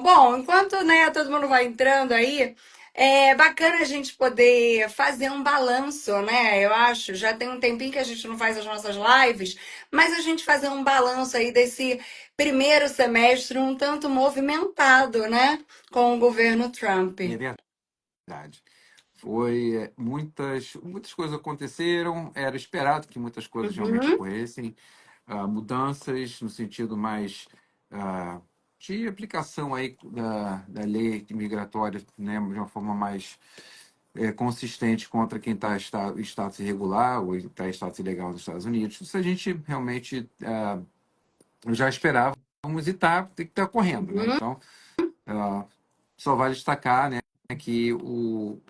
Bom, enquanto, né, todo mundo vai entrando aí, é bacana a gente poder fazer um balanço, né? Eu acho, já tem um tempinho que a gente não faz as nossas lives, mas a gente fazer um balanço aí desse primeiro semestre um tanto movimentado, né, com o governo Trump. É verdade. Foi muitas coisas aconteceram, era esperado que muitas coisas realmente Uhum. ocorressem, mudanças no sentido mais ah, de aplicação aí da lei migratória, né, de uma forma mais consistente contra quem está em status irregular ou está em status ilegal nos Estados Unidos. Isso a gente realmente já esperávamos e tem que estar correndo, né? Uhum. Então, só vale destacar, né, que o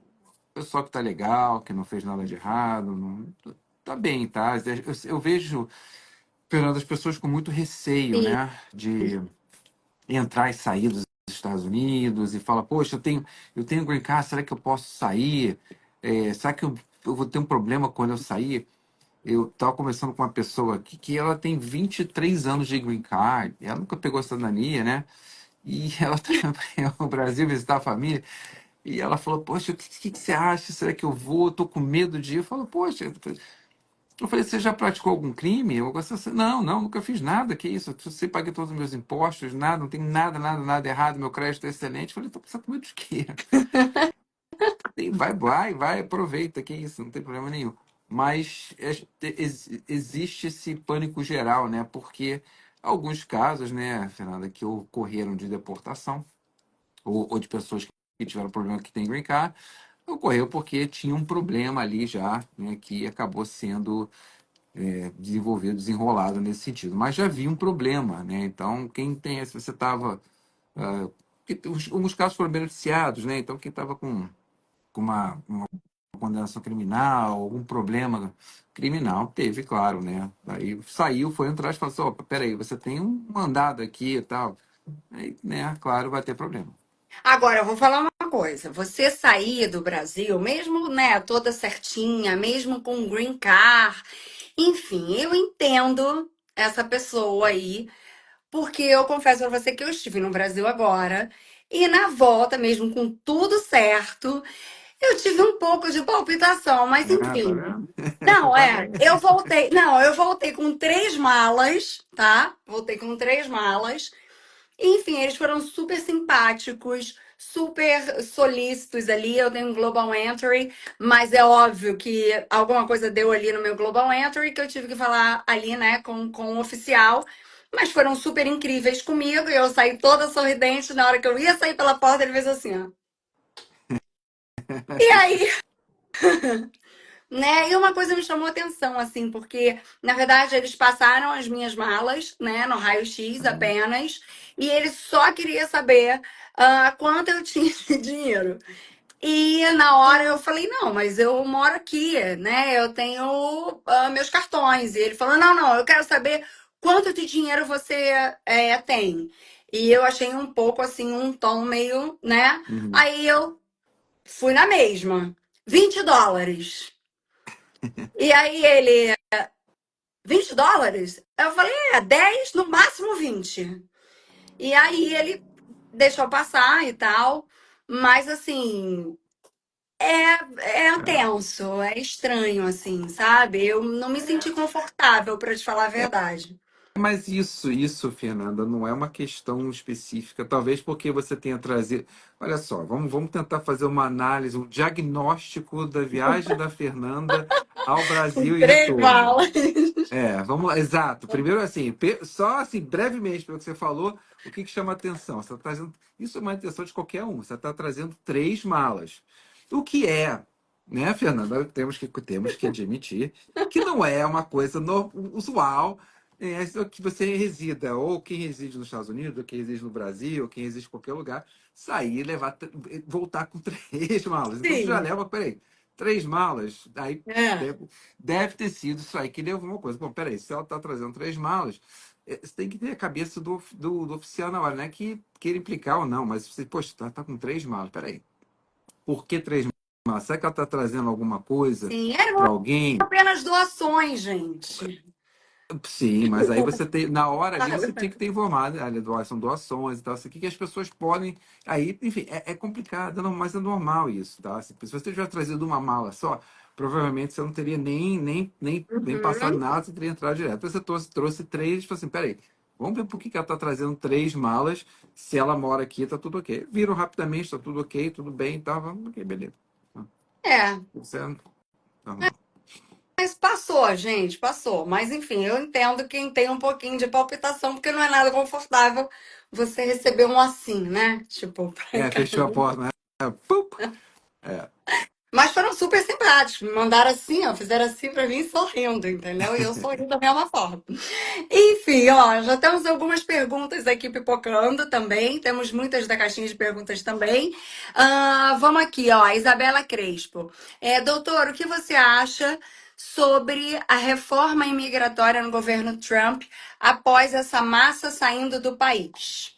pessoal que está legal, que não fez nada de errado, não, tá bem, tá? Eu vejo, Fernando, as pessoas com muito receio, Sim. né, de entrar e sair dos Estados Unidos e fala, poxa, eu tenho green card, será que eu posso sair? Será que eu vou ter um problema quando eu sair? Eu estava conversando com uma pessoa aqui que ela tem 23 anos de green card, ela nunca pegou cidadania, né? E ela está no Brasil visitar a família. E ela falou, poxa, o que você acha? Será que eu vou? Eu tô com medo de ir. Eu falo, poxa, eu falei, você já praticou algum crime? Eu gosto assim, não, não, nunca fiz nada, que isso? Eu sei, paguei todos os meus impostos, nada, não tem nada, nada, nada errado, meu crédito é excelente. Eu falei, tô pensando com medo de quê? Vai, aproveita, que isso, não tem problema nenhum. Mas existe esse pânico geral, né? Porque alguns casos, né, Fernanda, que ocorreram de deportação, ou de pessoas que tiveram problema que tem green card, ocorreu porque tinha um problema ali já, né, que acabou sendo desenvolvido, desenrolado nesse sentido. Mas já havia um problema, né? Então, se você estava. Alguns casos foram beneficiados, né? Então, quem estava com uma condenação criminal, algum problema criminal, teve, claro, né? Aí saiu, foi atrás e falou assim: opa, peraí, você tem um mandado aqui e tal. Aí, né, claro, vai ter problema. Agora, eu vou falar uma coisa. Você sair do Brasil, mesmo, né, toda certinha, mesmo com green card, enfim, eu entendo essa pessoa aí, porque eu confesso pra você que eu estive no Brasil agora e na volta, mesmo com tudo certo, eu tive um pouco de palpitação, mas Tá enfim. vendo? Não, Tá vendo? eu voltei com 3 malas, tá? Voltei com 3 malas. Enfim, eles foram super simpáticos, super solícitos ali. Eu tenho um Global Entry, mas é óbvio que alguma coisa deu ali no meu Global Entry que eu tive que falar ali, né, com o oficial. Mas foram super incríveis comigo e eu saí toda sorridente. Na hora que eu ia sair pela porta, ele fez assim, ó. E aí, né? E uma coisa me chamou atenção, assim, porque, na verdade, eles passaram as minhas malas, né, no raio-x apenas, e ele só queria saber quanto eu tinha de dinheiro. E na hora eu falei, não, mas eu moro aqui, né? Eu tenho meus cartões. E ele falou, não, não, eu quero saber quanto de dinheiro você tem. E eu achei um pouco assim, um tom meio, né? Uhum. Aí eu fui na mesma. US$ 20. E aí ele, US$ 20? Eu falei, 10, no máximo 20. E aí ele deixou passar e tal. Mas assim, é tenso, é estranho, assim, sabe? Eu não me senti confortável, pra te falar a verdade. Mas isso, Fernanda, não é uma questão específica, talvez porque você tenha trazido. Olha só, vamos tentar fazer uma análise, um diagnóstico da viagem da Fernanda ao Com Brasil e 3 malas. retorno. Vamos lá, exato. Primeiro, assim, só assim, brevemente, pelo que você falou, o que chama atenção? Você tá trazendo. Isso é uma atenção de qualquer um. Você está trazendo 3 malas. O que é, né, Fernanda? Temos que admitir que não é uma coisa usual. Que você resida, ou quem reside nos Estados Unidos, ou quem reside no Brasil, ou quem reside em qualquer lugar, sair, voltar com 3 malas. Então você já Sim. leva, peraí, 3 malas, aí É. deve ter sido isso aí que levou uma coisa. Bom, peraí, se ela está trazendo 3 malas, você tem que ter a cabeça do oficial na hora, não é que queira implicar ou não, mas você, poxa, tá com 3 malas, peraí. Por que 3 malas? Será que ela está trazendo alguma coisa Sim, eram para alguém? apenas doações, gente. Sim, mas aí você tem, na hora ali você tem Sabe? que ter informado, são doações e tal, isso aqui que as pessoas podem, aí, enfim, é complicado, mas é normal isso, tá? Se você tiver trazido uma mala só, provavelmente você não teria nem passado Uhum. nada, você teria entrado direto. Você trouxe três, falou assim, peraí, vamos ver por que que ela tá trazendo três malas, se ela mora aqui, tá tudo ok. Viram rapidamente, tá tudo ok, tudo bem, tá, vamos, ok, beleza. É, Isso é normal. mas passou, gente, passou. Mas enfim, eu entendo quem tem um pouquinho de palpitação, porque não é nada confortável você receber um assim, né? Tipo, pra É, casa. fechou a porta, né? Pum! É. Mas foram super simpáticos. Me mandaram assim, ó, fizeram assim pra mim sorrindo, entendeu? E eu sorri da mesma forma. Enfim, ó, já temos algumas perguntas aqui pipocando também. Temos muitas da caixinha de perguntas também. Vamos aqui, ó, Isabela Crespo. Doutor, o que você acha sobre a reforma imigratória no governo Trump após essa massa saindo do país?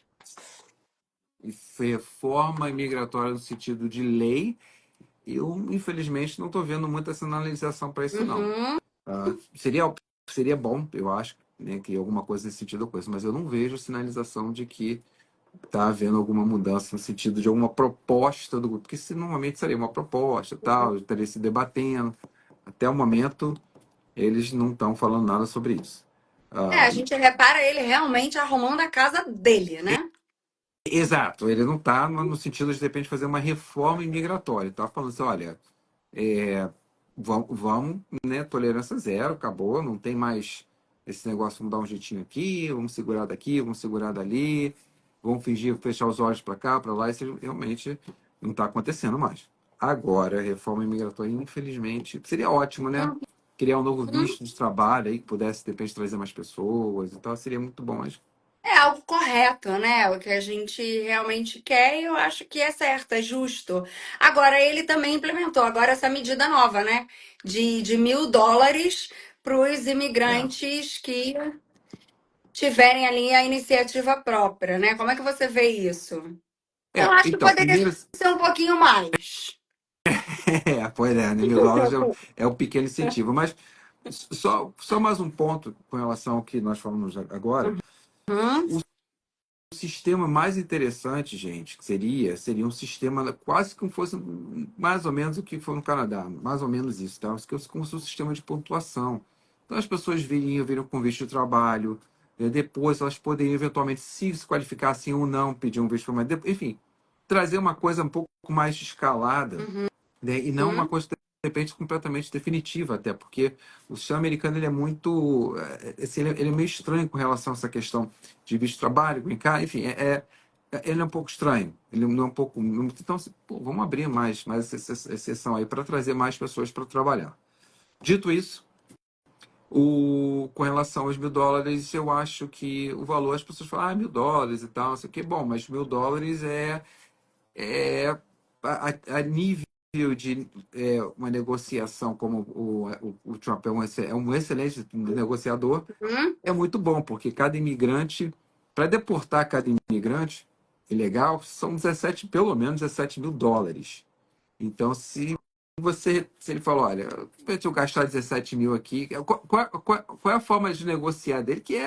E reforma imigratória no sentido de lei, eu infelizmente não estou vendo muita sinalização para isso não. Uhum. Seria bom, eu acho, né, que alguma coisa nesse sentido eu conheço, mas eu não vejo sinalização de que está havendo alguma mudança no sentido de alguma proposta do grupo, porque se normalmente seria uma proposta, tal, estaria se debatendo. Até o momento eles não estão falando nada sobre isso. A gente repara ele realmente arrumando a casa dele, né? Exato, ele não está no sentido de repente fazer uma reforma imigratória, está falando assim, olha, vamos, né, tolerância zero, acabou, não tem mais esse negócio, vamos dar um jeitinho aqui, vamos segurar daqui, vamos segurar dali, vamos fingir, fechar os olhos para cá, para lá, isso realmente não está acontecendo mais. Agora, a reforma imigratória, infelizmente, seria ótimo, né? Criar um novo Uhum. visto de trabalho aí que pudesse, de repente, trazer mais pessoas e tal, seria muito bom, mas É algo correto, né? O que a gente realmente quer, e eu acho que é certo, é justo. Agora, ele também implementou agora essa medida nova, né? De US$ 1.000 para os é. imigrantes que tiverem ali a iniciativa própria, né? Como é que você vê isso? Eu acho que Então, poderia primeiro, ser um pouquinho mais. pois é, né? $1.000 é um pequeno incentivo, mas só mais um ponto com relação ao que nós falamos agora. Uhum, O sistema mais interessante, gente, que seria um sistema quase como fosse mais ou menos o que foi no Canadá, mais ou menos isso, tá? Como se fosse um sistema de pontuação. Então as pessoas viriam com visto de trabalho, depois elas poderiam eventualmente, se qualificassem ou não, pedir um visto, mas enfim, trazer uma coisa um pouco mais escalada, uhum, né? E não uma uhum. coisa de repente completamente definitiva, até porque o sistema americano ele é muito, assim, ele é meio estranho com relação a essa questão de visto de trabalho, green card, enfim, ele é um pouco estranho, ele não é um pouco, então assim, pô, vamos abrir mais essa exceção aí para trazer mais pessoas para trabalhar. Dito isso, com relação aos $1.000, eu acho que o valor, as pessoas falam, $1.000 e tal, não sei o que, bom, mas $1.000 é a nível de uma negociação como o Trump é um excelente negociador, Uhum. é muito bom, porque cada imigrante, para deportar cada imigrante ilegal, são 17, pelo menos $17.000. Então, se ele falou, olha, se eu gastar 17 mil aqui, qual é a forma de negociar dele? Que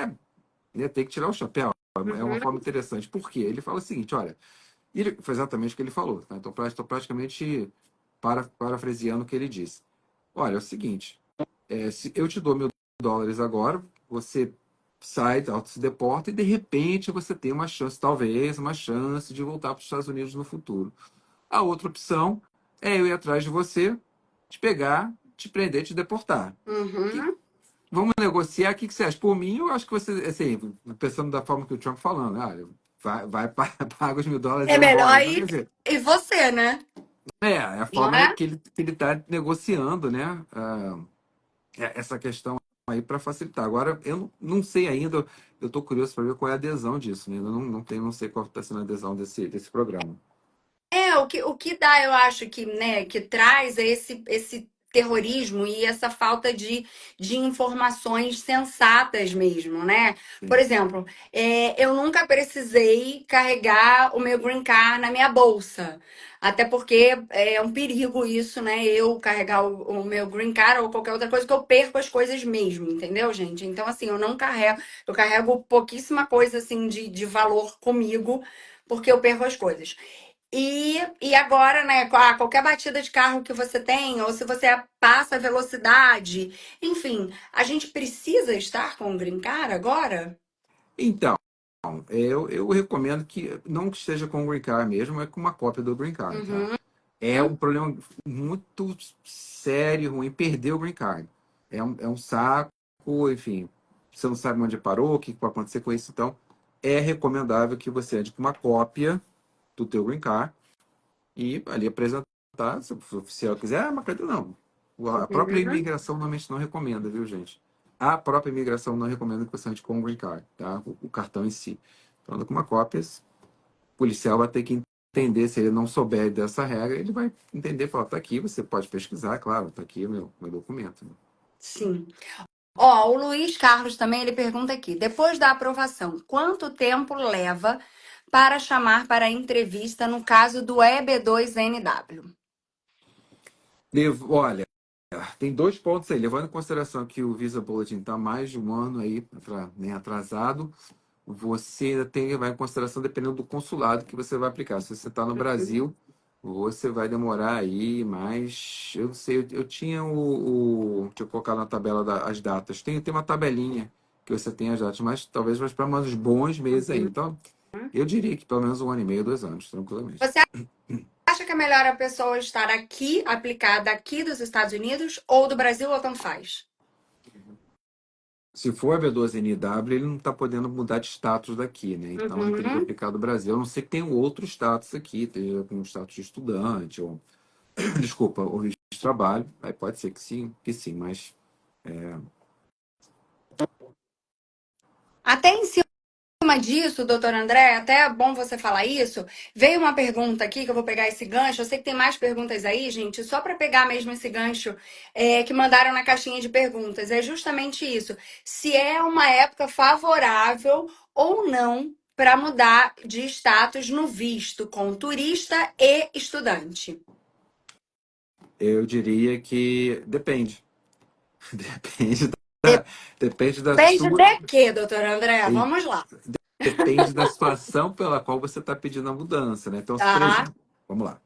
né, tem que tirar o chapéu. É uma forma Uhum. interessante. Por quê? Ele fala o seguinte, olha, e ele, foi exatamente o que ele falou. Tá? Então, estou praticamente parafraseando o que ele disse. Olha, é o seguinte: se eu te dou $1.000 agora, você sai, se deporta e de repente você tem uma chance, talvez, uma chance de voltar para os Estados Unidos no futuro. A outra opção é eu ir atrás de você, te pegar, te prender, te deportar. Que, Uhum. vamos negociar, o que você acha? Por mim, eu acho que você, assim, pensando da forma que o Trump falando, vai paga os $1.000 e É vai embora. melhor Então, quer ir dizer, e você, né? é a Não forma é? que ele está negociando, né? Essa questão aí para facilitar. Agora, eu não sei ainda, eu estou curioso para ver qual é a adesão disso, né? Eu não sei qual está sendo a adesão desse programa. O que dá, eu acho que, né, que traz é esse terrorismo e essa falta de informações sensatas mesmo, né? Por Sim. exemplo, eu nunca precisei carregar o meu green card na minha bolsa. Até porque é um perigo isso, né? Eu carregar o meu green card ou qualquer outra coisa que eu perco as coisas mesmo, entendeu, gente? Então, assim, eu não carrego, eu carrego pouquíssima coisa assim de valor comigo, porque eu perco as coisas. E agora, né, qualquer batida de carro que você tem, ou se você passa a velocidade, enfim, a gente precisa estar com o green card agora? Então, eu recomendo que não que esteja com o Green Card mesmo, é com uma cópia do Green Card, tá? Uhum. É um problema muito sério, ruim, perder o Green Card. É um saco, enfim, você não sabe onde parou, o que vai acontecer com isso, então é recomendável que você ande com uma cópia do teu Green Card e ali apresentar, se o oficial quiser, mas cadê não? A própria Uhum. imigração normalmente não recomenda, viu, gente? A própria imigração não recomenda que você ande com o Green Card, tá? O cartão em si. Então, anda com uma cópia, o policial vai ter que entender, se ele não souber dessa regra, ele vai entender, falar, tá aqui, você pode pesquisar, claro, tá aqui o meu documento, né? Sim. Ó, o Luiz Carlos também, ele pergunta aqui, depois da aprovação, quanto tempo leva para chamar para a entrevista no caso do EB2NW? Olha, tem dois pontos aí, levando em consideração que o Visa Bulletin está mais de um ano aí, né, atrasado, você tem que levar em consideração dependendo do consulado que você vai aplicar. Se você está no Brasil, você vai demorar aí, mas eu sei, eu tinha deixa eu colocar na tabela as datas. Tem uma tabelinha que você tem as datas, mas talvez mais para uns bons meses aí. Então, eu diria que pelo menos um ano e meio, 2 anos, tranquilamente. Você acha que é melhor a pessoa estar aqui, aplicada aqui dos Estados Unidos, ou do Brasil, ou tanto faz? Se for B12NW, ele não está podendo mudar de status daqui, né? Então ele teria que Uhum. aplicar do Brasil, a não ser que tenha um outro status aqui, esteja com um status de estudante, ou desculpa, o visto de trabalho. Aí pode ser que sim, mas Até em cima disso, doutor André, até é bom você falar isso. Veio uma pergunta aqui que eu vou pegar esse gancho. Eu sei que tem mais perguntas aí, gente. Só para pegar mesmo esse gancho que mandaram na caixinha de perguntas. É justamente isso. Se é uma época favorável ou não para mudar de status no visto com turista e estudante. eu diria que depende. Depende da, depende da Depende sua, de quê, doutor André? Vamos lá. depende da situação pela qual você está pedindo a mudança, né? Então, se, por Tá? exemplo, vamos lá.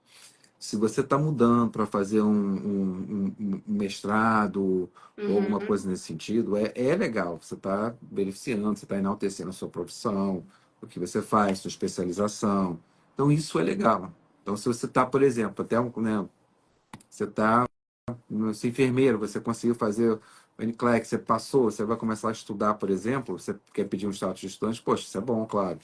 Se você está mudando para fazer um mestrado ou alguma Uhum. coisa nesse sentido, é legal. Você está beneficiando, você está enaltecendo a sua profissão, o que você faz, sua especialização. Então, isso é legal. Então, se você está, por exemplo, até né, você está ser enfermeiro, você conseguiu fazer o NCLEX, você passou, você vai começar a estudar, por exemplo, você quer pedir um status de estudante, poxa, isso é bom, claro.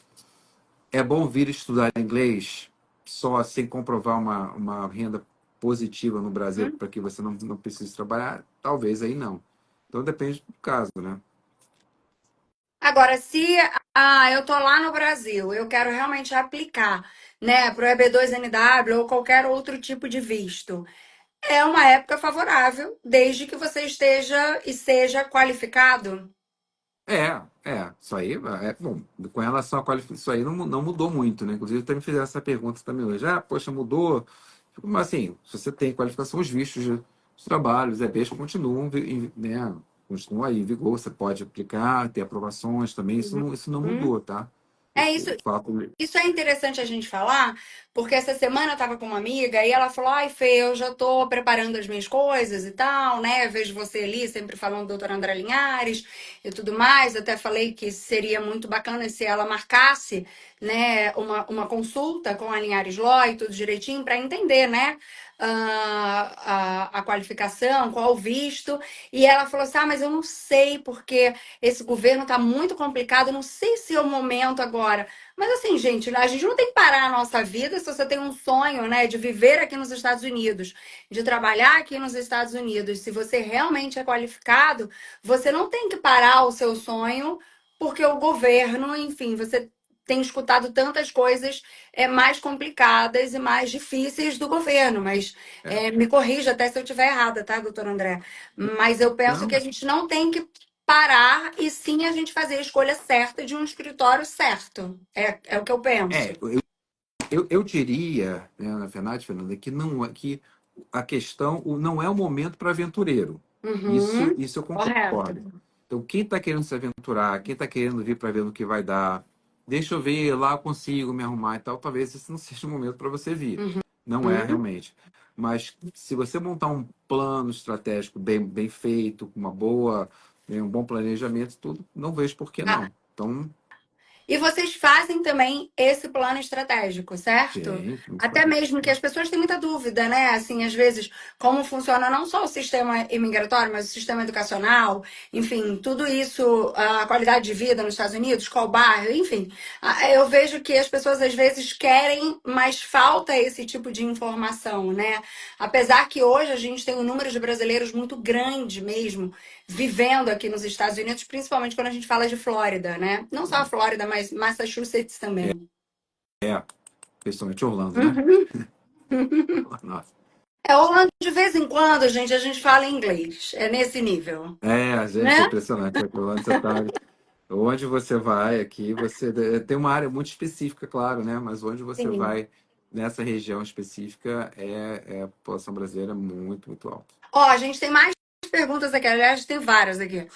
É bom vir estudar inglês só sem comprovar uma renda positiva no Brasil para que você não precise trabalhar? Talvez aí não. Então depende do caso, né? Agora, se eu tô lá no Brasil, eu quero realmente aplicar, né, para o EB2NW ou qualquer outro tipo de visto, é uma época favorável, desde que você esteja e seja qualificado. Isso aí, bom, com relação à qualificação, isso aí não mudou muito, né? Inclusive, até me fizeram essa pergunta também hoje. Ah, poxa, mudou. Mas assim, se você tem qualificação, os vistos os trabalhos, EBs continuam, né? Continuam aí em vigor, você pode aplicar, ter aprovações também, isso não Uhum. mudou, tá? É isso. O fato. Isso é interessante a gente falar, porque essa semana eu tava com uma amiga e ela falou: Ai, Fê, eu já tô preparando as minhas coisas e tal, né? Vejo você ali sempre falando do doutor André Linhares e tudo mais. Até falei que seria muito bacana se ela marcasse, né, uma consulta com a Linhares Law e tudo direitinho para entender, né? A qualificação, qual o visto. E ela falou assim: Ah, mas eu não sei, porque esse governo tá muito complicado, não sei se é o momento agora. Mas assim, gente, a gente não tem que parar a nossa vida se você tem um sonho, né, de viver aqui nos Estados Unidos, de trabalhar aqui nos Estados Unidos. Se você realmente é qualificado, você não tem que parar o seu sonho porque o governo, enfim, você tenho escutado tantas coisas mais complicadas e mais difíceis do governo, mas É. me corrija até se eu estiver errada, tá, doutor André? Mas eu penso que a Não, gente não tem que parar e sim a gente fazer a escolha certa de um escritório certo. É o que eu penso. é, eu diria, né, na verdade, Fernanda, que não que a questão não é o momento para aventureiro. Isso, Uhum, isso eu correto. concordo. Então, quem está querendo se aventurar, quem está querendo vir para ver no que vai dar, deixa eu ver, lá eu consigo me arrumar e tal, talvez esse não seja o momento para você vir. Não é Uhum. realmente. Mas se você montar um plano estratégico bem feito, com uma boa, um bom planejamento, tudo, não vejo por que Ah, não. Então, e vocês fazem também esse plano estratégico, certo? gente, vamos Até fazer. mesmo que as pessoas têm muita dúvida, né? Assim, às vezes, como funciona não só o sistema imigratório, mas o sistema educacional, enfim, tudo isso, a qualidade de vida nos Estados Unidos, qual bairro, enfim. Eu vejo que as pessoas às vezes querem, mas falta esse tipo de informação, né? Apesar que hoje a gente tem um número de brasileiros muito grande mesmo vivendo aqui nos Estados Unidos, principalmente quando a gente fala de Flórida, né? Não só a Flórida, mas Massachusetts também. É, principalmente Orlando, né? Uhum. Nossa. Orlando, de vez em quando, gente, a gente fala inglês. É nesse nível, É, gente, é né? impressionante. Onde você tá, onde você vai aqui, você tem uma área muito específica, claro, né? Mas onde você Sim. vai nessa região específica é a população brasileira muito alta. Ó, a gente tem mais perguntas aqui. Aliás, tem várias aqui.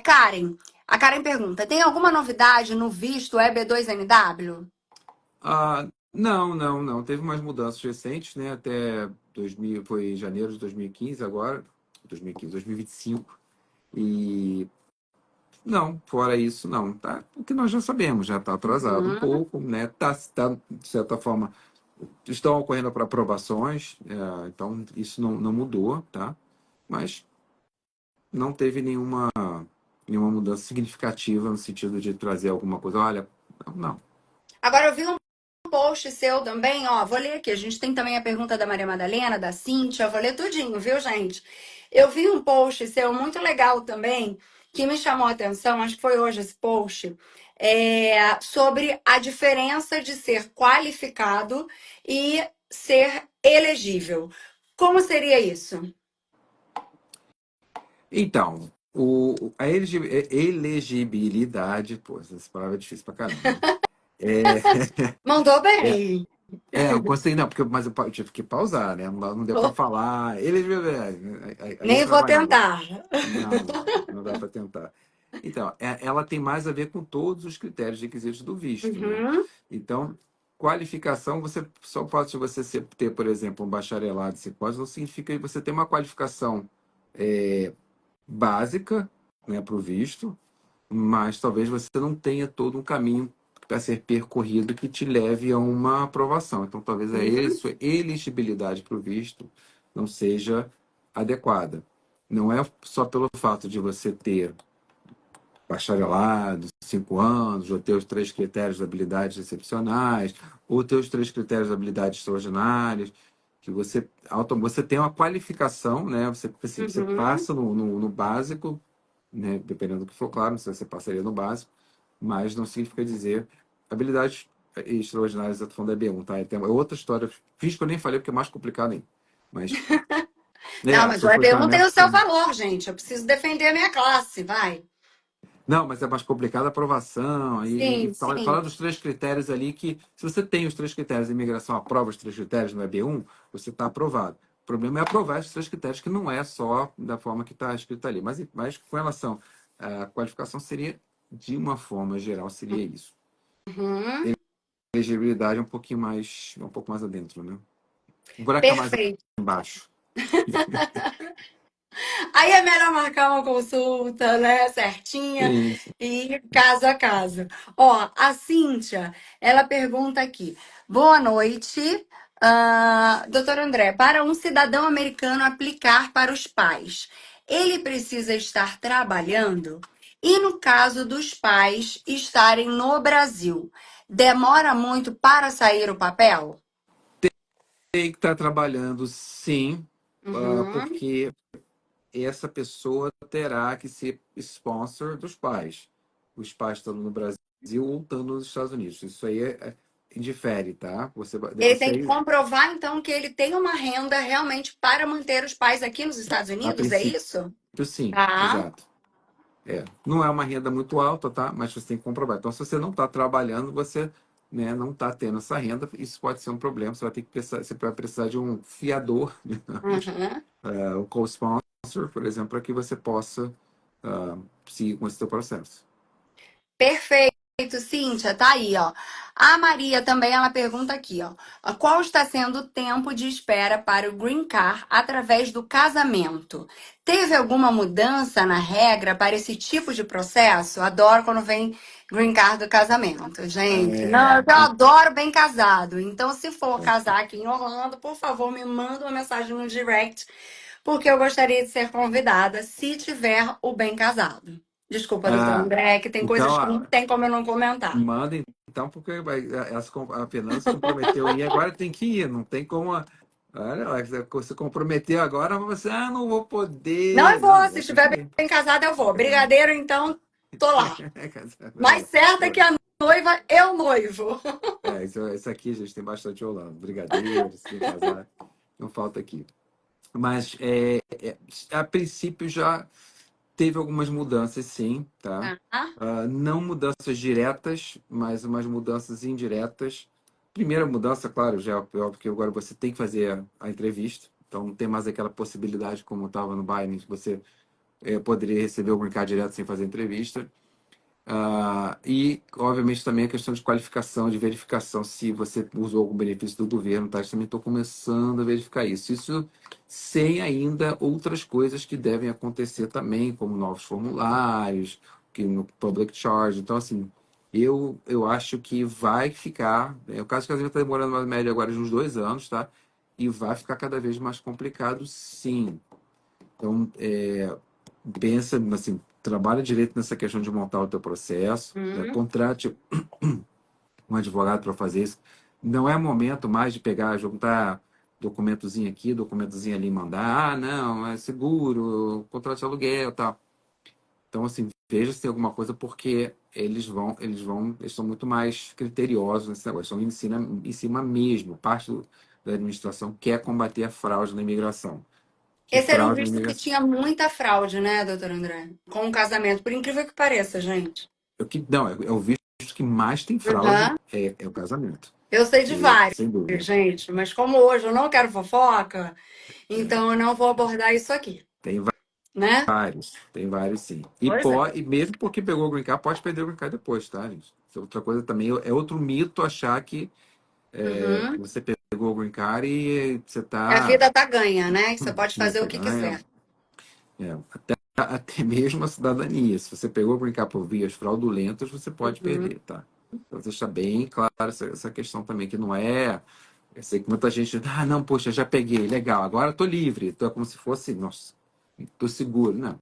Karen. A Karen pergunta: tem alguma novidade no visto EB2NW? Ah, não. Teve umas mudanças recentes, né? Até 2000, foi em janeiro de 2015, agora, 2015, 2025. E não, fora isso, não. Tá, o que nós já sabemos, já está atrasado um Uhum. pouco, né? Tá, de certa forma, estão ocorrendo para aprovações, então isso não mudou, tá? Mas não teve nenhuma mudança significativa no sentido de trazer alguma coisa. Olha, não. Agora eu vi um post seu também, ó, vou ler aqui. A gente tem também a pergunta da Maria Madalena, da Cíntia, vou ler tudinho, viu, gente? Eu vi um post seu muito legal também, que me chamou a atenção, acho que foi hoje esse post, sobre a diferença de ser qualificado e ser elegível. Como seria isso? Então, a elegibilidade, pô, essa palavra é difícil pra caramba, né? Mandou É, bem. eu gostei, não, mas eu tive que pausar, né? Não deu para falar. Aí Nem vou trabalhando. tentar. Não dá para tentar. Então, ela tem mais a ver com todos os critérios requisitos do visto, né? Uhum, Então, qualificação, você só pode, se você ter, por exemplo, um bacharelado, você pode, não significa que você tem uma qualificação básica, né, para o visto, mas talvez você não tenha todo um caminho para ser percorrido que te leve a uma aprovação. Então, talvez uhum, sua elegibilidade para o visto não seja adequada. Não é só pelo fato de você ter bacharelado, 5 anos, ou ter os 3 critérios de habilidades excepcionais, ou ter os 3 critérios de habilidades extraordinárias, que você tem uma qualificação, né? Você uhum. passa no básico, né? Dependendo do que for, claro, se você passaria no básico, mas não significa dizer habilidades extraordinárias da falando da B1, tá? É outra história. Física eu nem falei porque é mais complicado ainda. Mas, Não, mas se o eu for EB1 entrar tem o nessa seu também. valor, gente. Eu preciso defender a minha classe, vai. Não, mas é mais complicado a aprovação. E Sim, fala sim. dos 3 critérios ali que, se você tem os 3 critérios de imigração, aprova os 3 critérios no EB1, você está aprovado. O problema é aprovar esses 3 critérios, que não é só da forma que está escrito ali. Mas com relação à qualificação, seria, de uma forma geral, seria isso. Uhum. Elegibilidade é um pouco mais adentro, né? O buraco é mais Perfeito. embaixo. Aí é melhor marcar uma consulta, né, certinha Sim. e ir caso a caso. Ó, a Cíntia, ela pergunta aqui: boa noite, doutor André. Para um cidadão americano aplicar para os pais, ele precisa estar trabalhando? E no caso dos pais estarem no Brasil, demora muito para sair o papel? Tem que estar trabalhando, sim, Uhum, porque essa pessoa terá que ser sponsor dos pais. Os pais estão no Brasil, ou estando nos Estados Unidos. Isso aí indifere, tá? Ele Isso tem que aí, comprovar, então, que ele tem uma renda realmente para manter os pais aqui nos Estados a Unidos, é princípio, isso? sim, Tá. exato. Não é uma renda muito alta, tá? Mas você tem que comprovar. Então, se você não está trabalhando, você, né, não está tendo essa renda, isso pode ser um problema. Você vai ter que precisar, você vai precisar de um fiador, Uhum. um co-sponsor, por exemplo, para que você possa seguir com esse seu processo. Perfeito, Cíntia, tá aí, ó. A Maria também, ela pergunta aqui, ó. Qual está sendo o tempo de espera para o Green Card através do casamento? Teve alguma mudança na regra para esse tipo de processo? Adoro quando vem Green Card do casamento, gente. Não, É, eu adoro bem casado. Então, se for casar aqui em Orlando, por favor, me manda uma mensagem no direct, porque eu gostaria de ser convidada se tiver o bem casado. Desculpa, doutor ah, André, que tem coisas então, que não tem como eu não comentar. manda então, porque a Fernanda se comprometeu em ir, agora tem que ir, não tem como. Olha, lá, você se comprometeu agora, mas você, não vou Não, eu poder. Não, vou. Se agora tem estiver que ir. bem casada, eu vou. Brigadeiro, então, tô lá. Mais É, certa pô, que a noiva é o noivo. isso aqui, gente, tem bastante Holanda. Brigadeiros, bem casado, não falta aqui. Mas a princípio já teve algumas mudanças, sim, tá? Tá? Não mudanças diretas, mas umas mudanças indiretas. Primeira mudança, claro, já é óbvio que agora você tem que fazer a entrevista, então não tem mais aquela possibilidade como estava no Biden, que você poderia receber o green card direto sem fazer entrevista. E, obviamente, também a questão de qualificação, de verificação, se você usou algum benefício do governo, tá? Eu também estou começando a verificar isso. Isso sem ainda outras coisas que devem acontecer também, como novos formulários, que no public charge. Então, assim, eu acho que vai ficar. O caso de casamento está demorando mais média agora de uns 2 anos, tá? E vai ficar cada vez mais complicado, sim. Então, pensa, assim, trabalha direito nessa questão de montar o teu processo, né? Hum. Contrate um advogado para fazer isso. Não é momento mais de pegar, juntar documentozinho aqui, documentozinho ali, e mandar. Não, é seguro, contrato de aluguel, tal. Então, assim, veja se tem alguma coisa, porque eles são muito mais criteriosos nesse negócio. Estão em cima mesmo. Parte da administração quer combater a fraude na imigração. Que Esse era um fraude na visto que imigração? tinha muita fraude, né, doutor André? Com o casamento, por incrível que pareça, gente. Não, é o visto que mais tem fraude Uhum. é o casamento. Eu sei de E, vários, sem dúvida. gente, mas como hoje eu não quero fofoca, então eu não vou abordar isso aqui, Tem né? tem vários sim. Pois é. E mesmo porque pegou o green card, pode perder o green card depois, tá, gente? Isso é outra coisa também, é outro mito achar que Uhum. você pegou o green card e você A tá, vida tá ganha, né? Você pode né, fazer o tá que ganha. quiser. Até mesmo a cidadania. Se você pegou o green card por vias fraudulentas, você pode Uhum. perder, tá? Então, deixar bem claro essa questão também, que não é. Eu sei que muita gente, não, poxa, já peguei, legal, agora tô livre. Então é como se fosse, nossa, tô seguro. Não,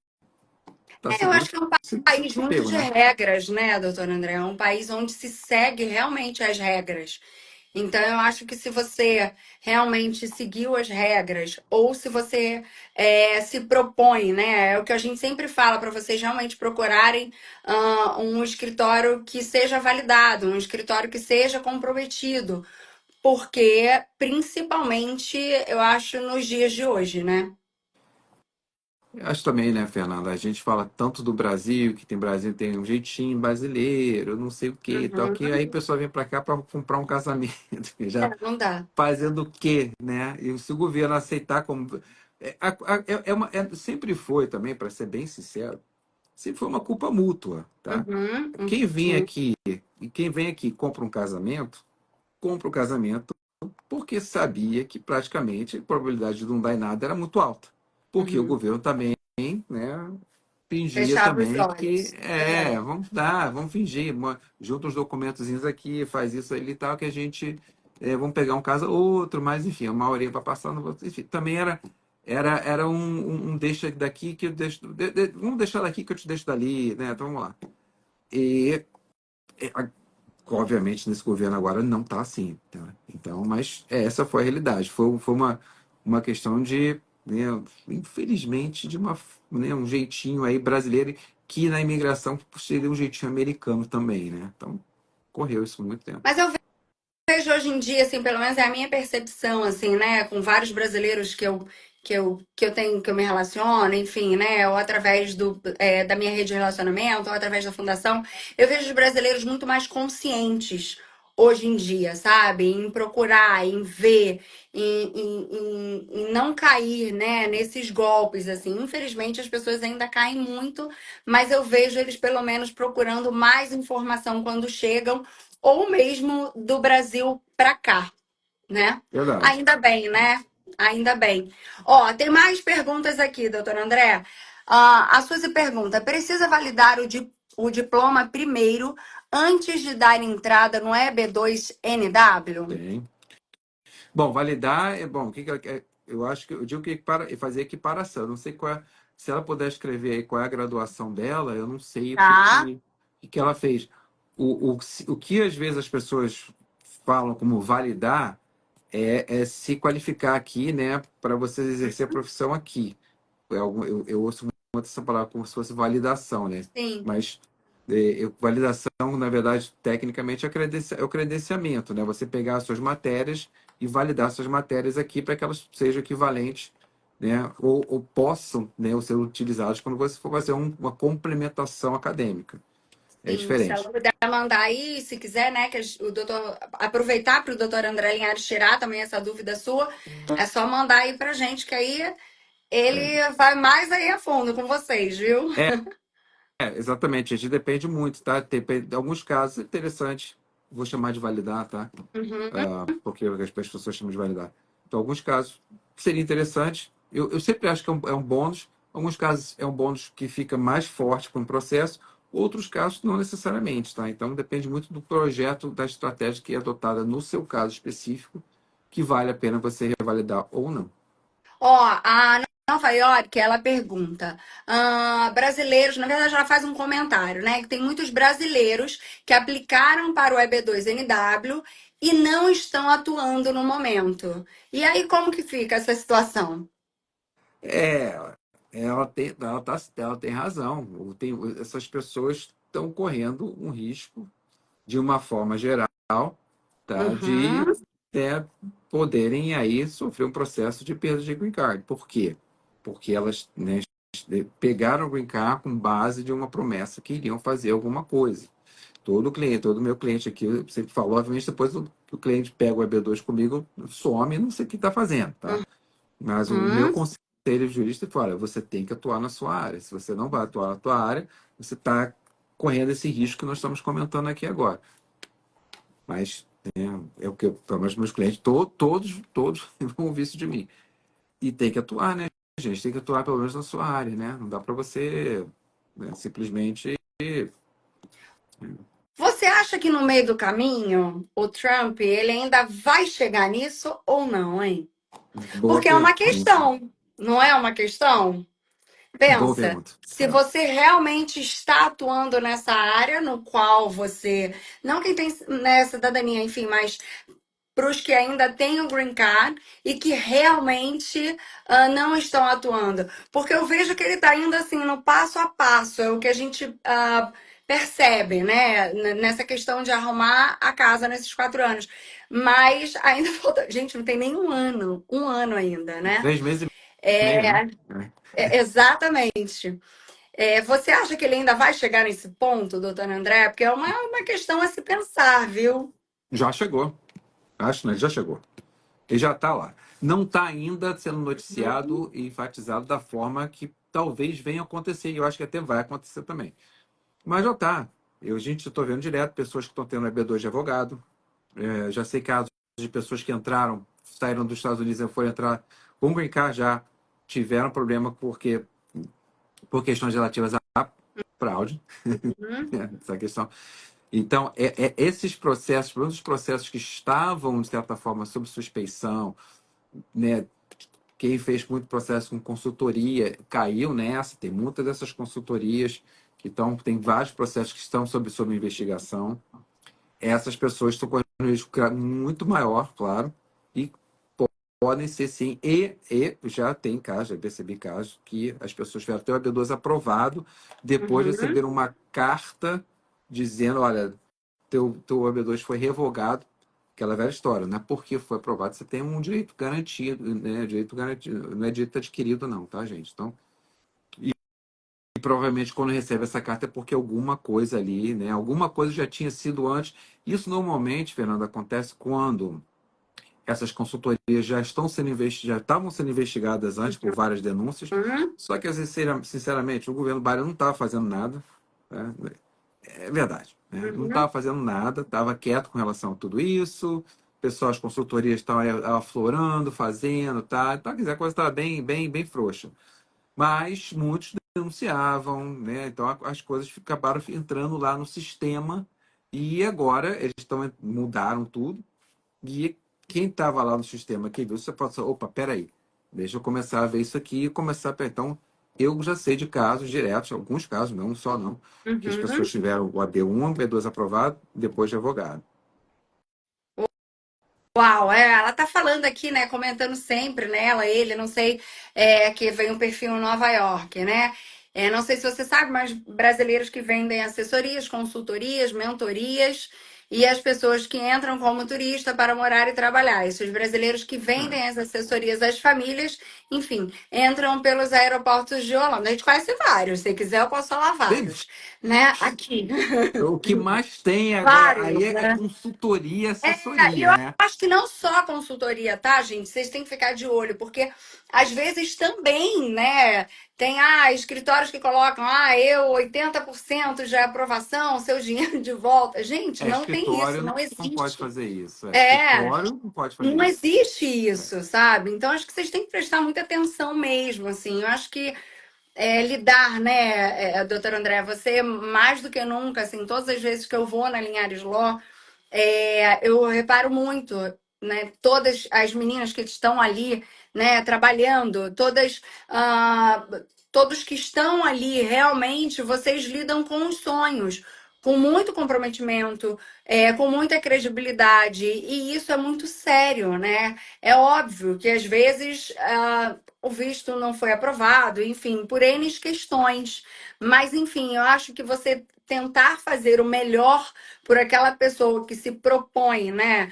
tá Eu seguro acho que é um se país for muito pego, de né? regras, né, doutor André? É um país onde se segue realmente as regras. Então, eu acho que se você realmente seguiu as regras, ou se você se propõe, né? É o que a gente sempre fala para vocês realmente procurarem um escritório que seja validado, um escritório que seja comprometido, porque principalmente eu acho nos dias de hoje, né? Eu acho também, né, Fernanda? A gente fala tanto do Brasil, que tem Brasil, tem um jeitinho brasileiro, não sei o que e tal, que Uhum. aí a pessoa vem para cá para comprar um casamento, já Não dá. fazendo o quê, né? E se o governo aceitar como. Sempre foi também, para ser bem sincero, sempre foi uma culpa mútua, tá? Uhum, Quem vem uhum, aqui e quem vem aqui e compra um casamento porque sabia que praticamente a probabilidade de não dar em nada era muito alta. Porque o uhum. governo também, né, fingia Fechava os também que olhos. É. vamos dar, vamos fingir, junta os documentozinhos aqui, faz isso ali e tal, que a gente vamos pegar um caso ou outro, mas enfim, a maioria vai passando, enfim, também era um deixa daqui que eu deixo, vamos deixar daqui que eu te deixo dali, né? Então vamos lá. E obviamente, nesse governo agora não está assim. Tá? Então, mas essa foi a realidade. Foi uma questão de, né, infelizmente, de um jeitinho aí brasileiro. que na imigração seria um jeitinho americano também, né? Então, correu isso muito tempo. Mas eu vejo hoje em dia, assim, pelo menos é a minha percepção, assim, né, com vários brasileiros que eu tenho, que eu me relaciono, enfim, né, ou através da minha rede de relacionamento, ou através da fundação, eu vejo os brasileiros muito mais conscientes hoje em dia, sabe? Em procurar, em ver, em não cair, né, nesses golpes, assim. Infelizmente, as pessoas ainda caem muito, mas eu vejo eles, pelo menos, procurando mais informação quando chegam ou mesmo do Brasil para cá, né? Verdade. Ainda bem, né? Ainda bem. Ó, tem mais perguntas aqui, doutor André. A Suzy pergunta: precisa validar o diploma primeiro antes de dar entrada no EB2NW? Tem. Bom, validar é bom. O que que ela quer? Eu acho que eu digo que fazer equiparação. Eu não sei qual é, se ela puder escrever aí qual é a graduação dela, eu não sei Tá? o que ela fez. O que às vezes as pessoas falam como validar é se qualificar aqui, né, para você exercer a profissão aqui. Eu ouço muito essa palavra como se fosse validação, né? Sim, Mas validação, na verdade, tecnicamente é o credenciamento, né? Você pegar as suas matérias e validar suas matérias aqui para que elas sejam equivalentes, né? Ou possam, né, ser utilizadas quando você for fazer uma complementação acadêmica. É sim. Se ela diferente. puder mandar aí, se quiser, né? Que o doutor aproveitar para o doutor André Linhares tirar também essa dúvida sua, é só mandar aí pra gente, que aí É, ele vai mais aí a fundo com vocês, viu? exatamente. A gente depende muito, tá? Tem alguns casos interessantes, vou chamar de validar, tá? Uhum. Porque as pessoas chamam de validar. Então, alguns casos seria interessante. Eu sempre acho que é um bônus. Alguns casos é um bônus que fica mais forte para um processo, outros casos não necessariamente, tá? Então, depende muito do projeto, da estratégia que é adotada no seu caso específico, que vale a pena você revalidar ou não. Ó, a Nova York, ela pergunta, brasileiros, na verdade ela faz um comentário, né? Que tem muitos brasileiros que aplicaram para o EB2NW e não estão atuando no momento. E aí, como que fica essa situação? É, ela tem razão. Essas pessoas estão correndo um risco, de uma forma geral, tá? De Uhum, é, poderem aí sofrer um processo de perda de green card. Por quê? Porque elas, né, pegaram o green card com base de uma promessa que iriam fazer alguma coisa. Todo cliente, todo meu cliente aqui, eu sempre falo, obviamente, depois o cliente pega o EB2 comigo, some, não sei o que está fazendo, tá? Mas o meu uhum. conselho jurista fala, você tem que atuar na sua área. Se você não vai atuar na tua área, você está correndo esse risco que nós estamos comentando aqui agora. Mas é o que, pelo menos meus clientes, todos vão ouvir isso de mim. E tem que atuar, né, gente? Tem que atuar pelo menos na sua área, né? Não dá para você, né, simplesmente. Você acha que no meio do caminho o Trump ele ainda vai chegar nisso ou não, hein? Boa Porque é uma pergunta. questão, não é uma questão? Boa Pensa, pergunta. se você realmente está atuando nessa área no qual você, não quem tem né, cidadania, enfim, mas para os que ainda têm o green card e que realmente não estão atuando. Porque eu vejo que ele está indo assim no passo a passo, é o que a gente percebe, né? Nessa questão de arrumar a casa nesses 4 anos. Mas ainda falta. Gente, não tem nem um ano ainda, né? 3 meses e meio, É, né? exatamente. Você acha que ele ainda vai chegar nesse ponto, doutor André? Porque é uma questão a se pensar, viu? Já chegou. Acho, né? Já chegou. Ele já está lá. Não está ainda sendo Uhum. noticiado e enfatizado da forma que talvez venha a acontecer. E eu acho que até vai acontecer também. Mas já está. Gente, eu estou vendo direto pessoas que estão tendo EB2 de advogado. Já sei casos de pessoas que entraram, saíram dos Estados Unidos e foram entrar com green card já tiveram problema por questões relativas à fraude, Uhum. né, essa questão. Então, esses processos, pelo menos os processos que estavam, de certa forma, sob suspeição, né, quem fez muito processo com consultoria caiu nessa, tem muitas dessas consultorias que estão, tem vários processos que estão sob investigação. Essas pessoas estão correndo um risco muito maior, claro, e podem ser sim, e já tem casos, já percebi casos que as pessoas tiveram até o AB12 aprovado, depois Uhum, receberam uma carta dizendo, olha, teu AB2 foi revogado, aquela velha história, não é porque foi aprovado, você tem um direito garantido, né? Direito garantido, não é direito adquirido, não, tá, gente? Então, e provavelmente quando recebe essa carta é porque alguma coisa ali, né? Alguma coisa já tinha sido antes. Isso normalmente, Fernando, acontece quando essas consultorias já estavam sendo investigadas antes por várias denúncias, uhum, só que, sinceramente, o governo Biden não estava fazendo nada, né? É verdade, né? Não uhum. estava fazendo nada, estava quieto com relação a tudo isso, o pessoal, as consultorias estavam aflorando, fazendo, tá? Então, quer dizer, a coisa estava bem, bem, bem frouxa. Mas muitos denunciavam, né? Então as coisas acabaram entrando lá no sistema e agora eles mudaram tudo e quem estava lá no sistema, quem viu, você pode falar, opa, peraí, deixa eu começar a ver isso aqui e começar a... Então, eu já sei de casos diretos, alguns casos, não só não, que as pessoas Uhum. tiveram o AB1, AB2 aprovado, depois de advogado. Uau, ela tá falando aqui, né, comentando sempre, né, ela, ele, não sei, que vem um perfil em Nova York, né? Não sei se você sabe, mas brasileiros que vendem assessorias, consultorias, mentorias e as pessoas que entram como turista para morar e trabalhar. Esses brasileiros que Ah, vendem as assessorias às famílias, enfim, entram pelos aeroportos de Holanda. A gente conhece vários, se quiser eu posso falar tem, vários, né, aqui. o que mais tem aí Vários, é né? consultoria, E eu assessoria, né? acho que não só a consultoria, tá, gente? Vocês têm que ficar de olho, porque às vezes também, né, tem escritórios que colocam, eu 80% de aprovação, seu dinheiro de volta. Gente, não tem isso, Escritório não não pode existe. fazer isso. É, Escritório não pode fazer não isso. existe isso, sabe? Então acho que vocês têm que prestar muita atenção mesmo, assim. Eu acho que lidar, né, doutora André, você mais do que nunca, assim, todas as vezes que eu vou na Linhares Law, eu reparo muito, né? Todas as meninas que estão ali, né, trabalhando, ah, todos que estão ali, realmente, vocês lidam com os sonhos, com muito comprometimento, com muita credibilidade, e isso é muito sério, né? É óbvio que às vezes o visto não foi aprovado, enfim, por N questões. Mas, enfim, eu acho que você tentar fazer o melhor por aquela pessoa que se propõe, né?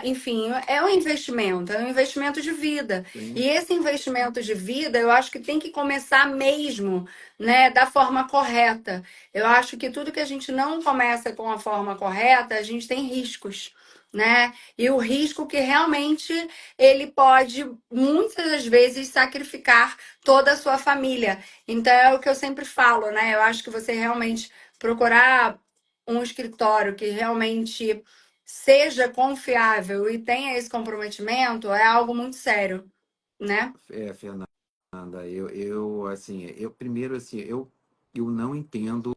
Enfim, é um investimento de vida. E Sim, esse investimento de vida, eu acho que tem que começar mesmo, né, da forma correta. Eu acho que tudo que a gente não começa com a forma correta, a gente tem riscos, né? E o risco que realmente ele pode muitas das vezes sacrificar toda a sua família. Então é o que eu sempre falo, né? Eu acho que você realmente procurar um escritório que realmente seja confiável e tenha esse comprometimento é algo muito sério, né? Fernanda, assim, eu primeiro, assim, eu não entendo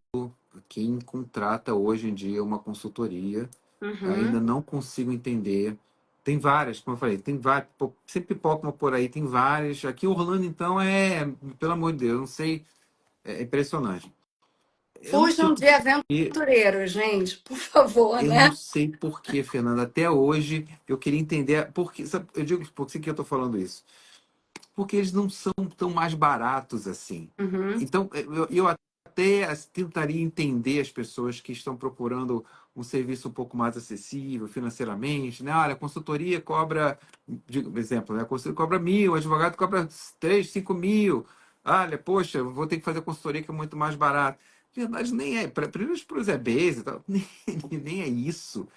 quem contrata hoje em dia uma consultoria, ainda Uhum, não consigo entender. Tem várias, como eu falei, tem várias, sempre pipoca uma por aí, tem várias. Aqui em Orlando, então, pelo amor de Deus, eu não sei, é impressionante. Eu não sei fujam o de aventureiros, gente, por favor, Eu não né? sei por que, Fernanda. Até hoje eu queria entender por que, sabe, eu digo por que eu estou falando isso. Porque eles não são tão mais baratos assim. Uhum, Então, eu até tentaria entender as pessoas que estão procurando um serviço um pouco mais acessível financeiramente, né? Olha, a consultoria cobra, por exemplo, né? A consultoria cobra 1.000, o advogado cobra 3, 5.000. Olha, poxa, vou ter que fazer consultoria que é muito mais barato. Na verdade, nem é. Primeiro para os EBs e tal, nem é isso.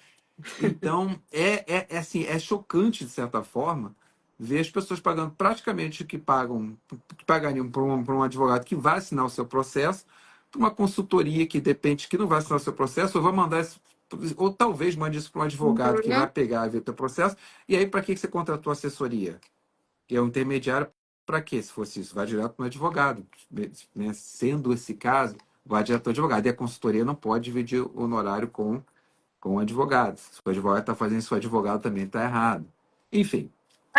Então, assim, é chocante, de certa forma, ver as pessoas pagando praticamente o que pagariam para um advogado que vai assinar o seu processo, para uma consultoria que depende, que não vai assinar o seu processo, ou vai mandar isso, ou talvez mande isso para um advogado que vai uhum. pegar e ver o teu processo, e aí para que você contratou assessoria? E é um intermediário para quê? Se fosse isso, vai direto no advogado, né? Sendo esse caso, vai direto ao advogado, e a consultoria não pode dividir o honorário com o advogado. Se o advogado está fazendo isso, o advogado também está errado. Enfim,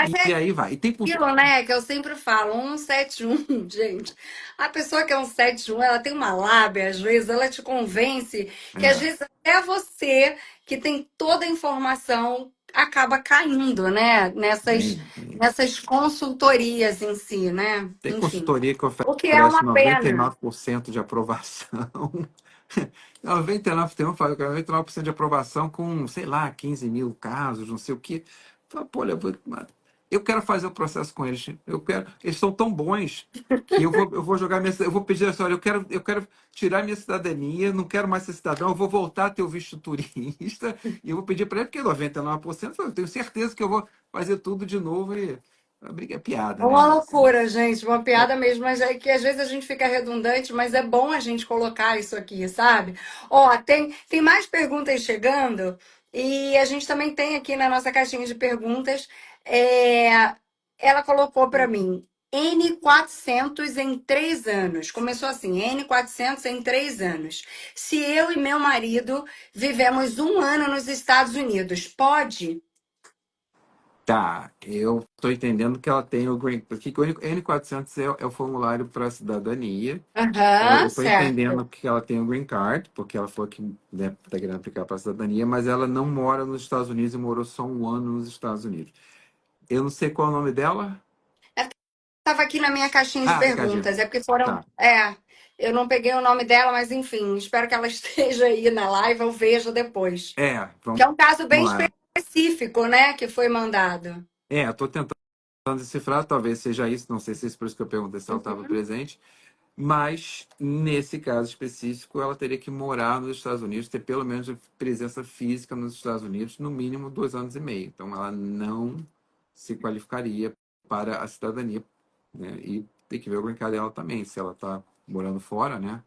Mas é e aí vai. E tem aquilo, né, que eu sempre falo, 171, gente. A pessoa que é 171, ela tem uma lábia, às vezes, ela te convence que às é, vezes até você, que tem toda a informação, acaba caindo, né, tem, tem. nessas consultorias em si, né? Tem Enfim, consultoria que o que é oferece uma pena. 99% de aprovação. 99, tem um fala que é 99% de aprovação com, sei lá, 15 mil casos, não sei o quê. Fala, pô, olha, eu quero fazer o processo com eles. Eles são tão bons que eu vou jogar eu vou pedir assim, olha, eu quero tirar minha cidadania, não quero mais ser cidadão, eu vou voltar a ter o visto turista e eu vou pedir para ele, porque 99%, eu tenho certeza que eu vou fazer tudo de novo e a briga é piada, Uma né? Assim, loucura, gente, uma piada mesmo, mas é que às vezes a gente fica redundante, mas é bom a gente colocar isso aqui, sabe? Ó, tem mais perguntas chegando e a gente também tem aqui na nossa caixinha de perguntas, ela colocou para mim N400 em 3 anos. Começou assim, N400 em 3 anos. Se eu e meu marido vivemos 1 ano nos Estados Unidos, pode? tá, eu estou entendendo que ela tem o Green, porque o N400 é o formulário para cidadania. Eu Aham, estou entendendo certo. que ela tem o Green Card, porque ela falou que está querendo aplicar para a cidadania, mas ela não mora nos Estados Unidos e morou só 1 ano nos Estados Unidos. Eu não sei qual é o nome dela. Estava aqui na minha caixinha de Ah, Cagê. perguntas. É porque foram. Tá. Eu não peguei o nome dela, mas enfim, espero que ela esteja aí na live, eu vejo depois. Vamos Que é um caso bem lá. específico, né, que foi mandado. Estou tentando decifrar, talvez seja isso, não sei se é isso por isso que eu perguntei se ela estava Uhum. presente. Mas, nesse caso específico, ela teria que morar nos Estados Unidos, ter pelo menos presença física nos Estados Unidos, no mínimo 2 anos e meio. Então, ela não se qualificaria para a cidadania, né? E tem que ver o green card dela também, se ela está morando fora, né?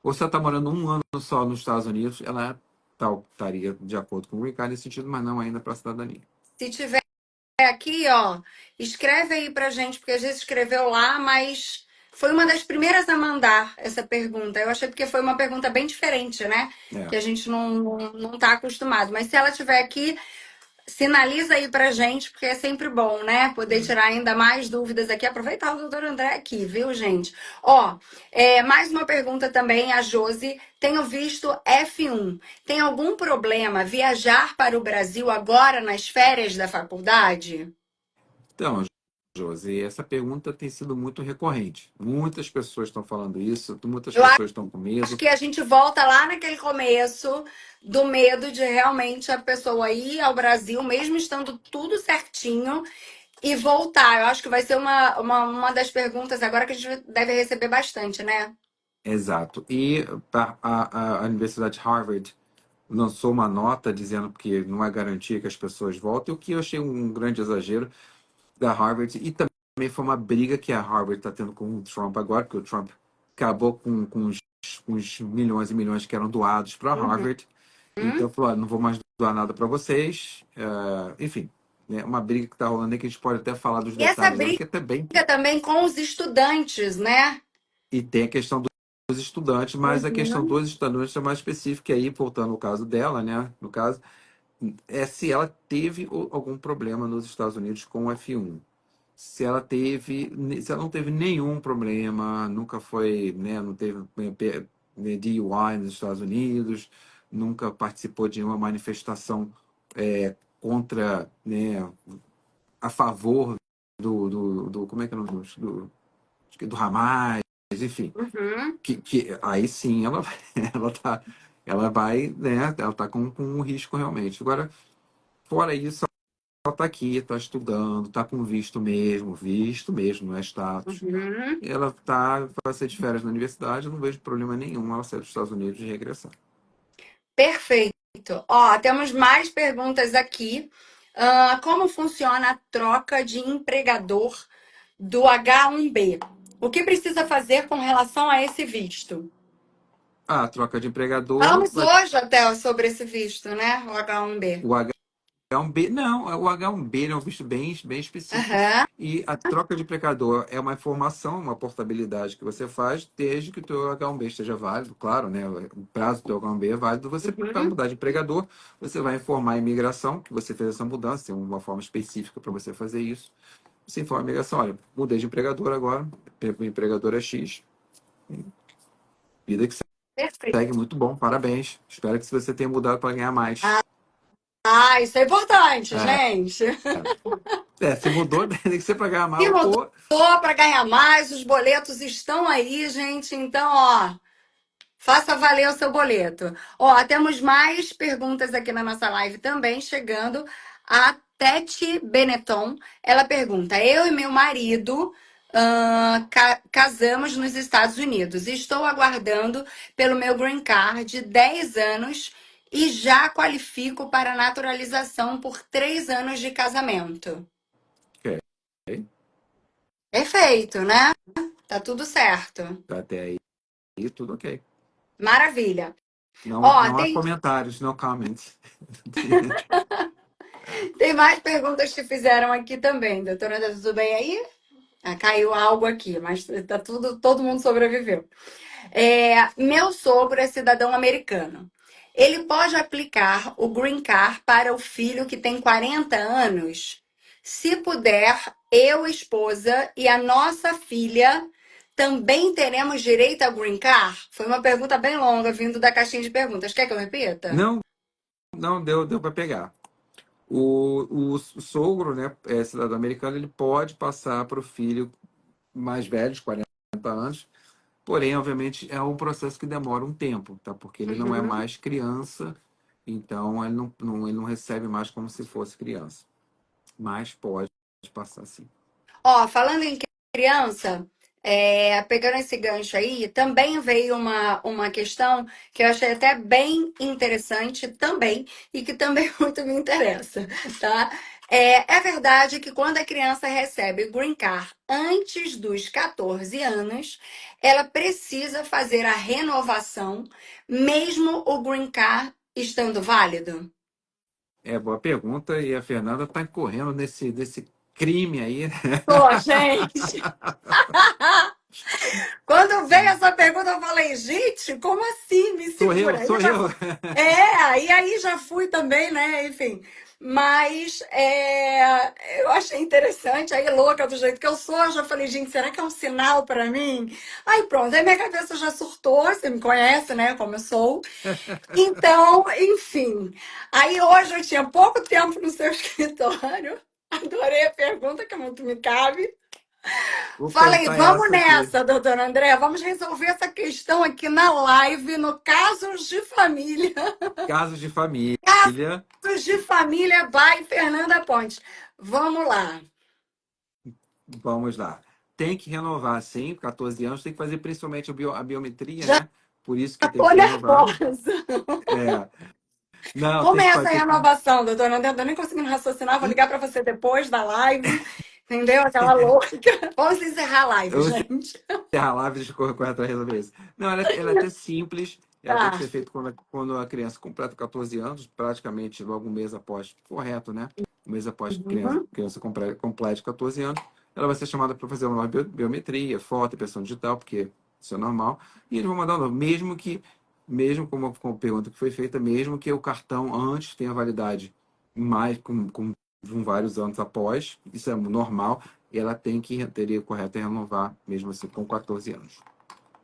Ou se ela está morando 1 ano só nos Estados Unidos, ela estaria de acordo com o green card nesse sentido, mas não ainda para a cidadania. Se tiver aqui, ó, escreve aí pra gente, porque às vezes escreveu lá, mas foi uma das primeiras a mandar essa pergunta. Eu achei porque foi uma pergunta bem diferente, né? É. Que a gente não tá acostumado. Mas se ela tiver aqui, sinaliza aí pra gente, porque é sempre bom, né? Poder É. tirar ainda mais dúvidas aqui. Aproveitar o doutor André aqui, viu, gente? Ó, mais uma pergunta também, a Josi. Tenho visto F1. Tem algum problema viajar para o Brasil agora nas férias da faculdade? Então, Josi, essa pergunta tem sido muito recorrente. Muitas pessoas estão falando isso, muitas Eu pessoas estão com acho medo. que a gente volta lá naquele começo do medo de realmente a pessoa ir ao Brasil, mesmo estando tudo certinho, e voltar. Eu acho que vai ser uma das perguntas agora que a gente deve receber bastante, né? Exato. E a Universidade de Harvard lançou uma nota dizendo que não é garantia que as pessoas voltem, o que eu achei um grande exagero da Harvard. E também foi uma briga que a Harvard está tendo com o Trump agora, porque o Trump acabou com os milhões e milhões que eram doados para Harvard. Então, falou: "Não vou mais doar nada para vocês." Enfim, né, uma briga que está rolando aí que a gente pode até falar dos E essa detalhes dela, briga que é até bem. também com os estudantes, né? E tem a questão dos estudantes, mas a questão Uhum. dos estudantes é mais específica, e aí, voltando ao caso dela, né? No caso, é se ela teve algum problema nos Estados Unidos com o F1. Se ela não teve nenhum problema, nunca foi, né, não teve DUI nos Estados Unidos, nunca participou de uma manifestação contra, né, a favor como é que é o nome do Hamas, enfim, Uhum. que aí sim ela tá, ela vai, né, ela tá com um risco realmente. Agora, fora isso, ela tá aqui, tá estudando, tá com visto mesmo, não é status. Uhum. Ela vai ser de férias na universidade, eu não vejo problema nenhum ela sair dos Estados Unidos e regressar. Perfeito. Ó, temos mais perguntas aqui. Como funciona a troca de empregador do H1B? O que precisa fazer com relação a esse visto? A troca de empregador Falamos hoje até sobre esse visto, né? O H1B. o H1B, não, o H1B ele é um visto bem específico Aham. e a troca de empregador é uma informação, uma portabilidade que você faz desde que o teu H1B esteja válido, claro, né? O prazo do teu H1B é válido, você para Uhum. mudar de empregador, você vai informar a imigração que você fez essa mudança, tem uma forma específica para você fazer isso. Você informa a imigração, olha, mudei de empregador agora, o empregador é X, vida que Perfeito. segue muito bom, parabéns. Espero que você tenha mudado para ganhar mais. Ah, isso é importante, É, gente. se mudou, tem que ser para ganhar Se mais, mudou pô. para ganhar mais, os boletos estão aí, gente. Então, ó, faça valer o seu boleto. Ó, temos mais perguntas aqui na nossa live também, chegando. A Tete Benetton, ela pergunta: eu e meu marido casamos nos Estados Unidos. Estou aguardando pelo meu green card de 10 anos e já qualifico para naturalização por 3 anos de casamento. Ok. Perfeito, né? Tá tudo certo. Até aí, tudo ok. Maravilha. Não, Ó, não há tem comentários, no comments. Tem mais perguntas que fizeram aqui também. Doutora, tá tudo bem aí? Ah, caiu algo aqui, mas tá tudo, todo mundo sobreviveu. Meu sogro é cidadão americano. Ele pode aplicar o Green Card para o filho que tem 40 anos? Se puder, eu, esposa e a nossa filha também teremos direito ao Green Card? Foi uma pergunta bem longa, vindo da caixinha de perguntas. Quer que eu repita? Não, não deu para pegar. O sogro, né, cidadão americano, ele pode passar para o filho mais velho, de 40 anos, porém, obviamente, é um processo que demora um tempo, tá? Porque ele não é Uhum. mais criança, então ele não recebe mais como se fosse criança. Mas pode passar sim. Ó, falando em criança, pegando esse gancho aí, também veio uma questão que eu achei até bem interessante também, e que também muito me interessa, tá? É verdade que quando a criança recebe o Green Card antes dos 14 anos, ela precisa fazer a renovação, mesmo o Green Card estando válido? É boa pergunta e a Fernanda está incorrendo nesse crime aí. Pô, gente! Quando veio essa pergunta, eu falei, gente, como assim? Me Sou eu, segura. Aí sou já eu. e aí já fui também, né? Enfim. Mas eu achei interessante, aí louca do jeito que eu sou, eu já falei, gente, será que é um sinal para mim? Aí pronto, aí minha cabeça já surtou, você me conhece, né? Como eu sou. Então, enfim. Aí hoje eu tinha pouco tempo no seu escritório, adorei a pergunta, que muito me cabe. Vou Falei, perguntar vamos essa aqui. nessa, doutora André, vamos resolver essa questão aqui na live, no Casos de Família. Casos de família. Casos de Família by Fernanda Pontes. Vamos lá. Vamos lá. Tem que renovar, sim, 14 anos, tem que fazer principalmente a biometria, Já né? Por isso que tem tô que renovar. nervosa. É. Não, Como tem é que essa fazer. renovação, doutora André? Eu tô nem conseguindo raciocinar, vou E ligar para você depois da live. Entendeu? Aquela louca. Vamos encerrar a live, você gente. encerra a live de correr atrás de resolver isso. Não, ela é até simples. Ela tem que Tá. ser feita quando a criança completa 14 anos, praticamente logo um mês após, correto, né? Um mês após que a Uhum. criança complete 14 anos, ela vai ser chamada para fazer uma biometria, foto, impressão digital, porque isso é normal. E eles vão mandar um novo, mesmo como a pergunta que foi feita, mesmo que o cartão antes tenha validade mais com vários anos após, isso é normal, e ela teria o correto é renovar, mesmo assim, com 14 anos.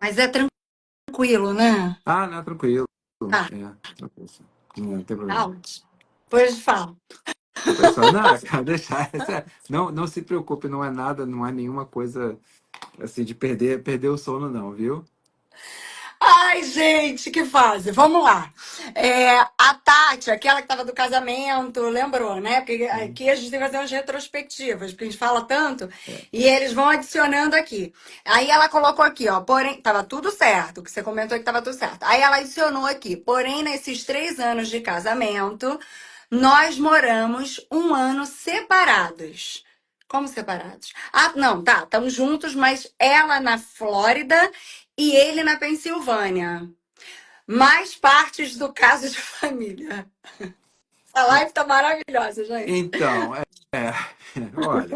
Mas é tranquilo, né? Ah, não, tranquilo. Tá, Tranquilo. Não tem tá problema. ótimo. Depois falo. O pessoal, não, cara, deixa. Não se preocupe, não é nada, não é nenhuma coisa assim de perder o sono, não, viu? Ai, gente, que fase. Vamos lá. A Tati, aquela que estava do casamento, lembrou, né? Porque Uhum. aqui a gente tem que fazer umas retrospectivas, porque a gente fala tanto É. e eles vão adicionando aqui. Aí ela colocou aqui, ó, porém, tava tudo certo, que você comentou que tava tudo certo. Aí ela adicionou aqui, porém, nesses 3 anos de casamento, nós moramos um ano separados. Como separados? Ah, não, tá, estamos juntos, mas ela na Flórida e ele na Pensilvânia. Mais partes do caso de família. live tá maravilhosa, gente. Então, olha,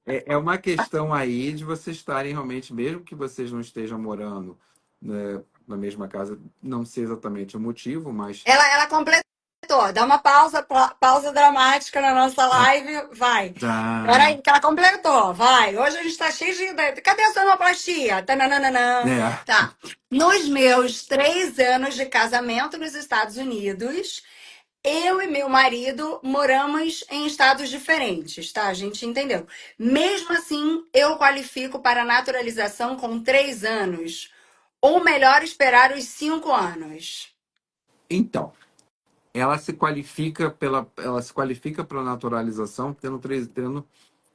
é uma questão aí de vocês estarem realmente, mesmo que vocês não estejam morando, né, na mesma casa, não sei exatamente o motivo, mas Ela completou. Dá uma pausa, pausa dramática na nossa ah, live. Vai. tá, Peraí, que ela completou. Vai. Hoje a gente tá cheio de. Cadê a sonoplastia? Tananana. né? Tá. Nos meus 3 anos de casamento nos Estados Unidos, eu e meu marido moramos em estados diferentes, tá? A gente entendeu. Mesmo assim, eu qualifico para naturalização com 3 anos. Ou melhor, esperar os 5 anos. Então, ela se qualifica para naturalização tendo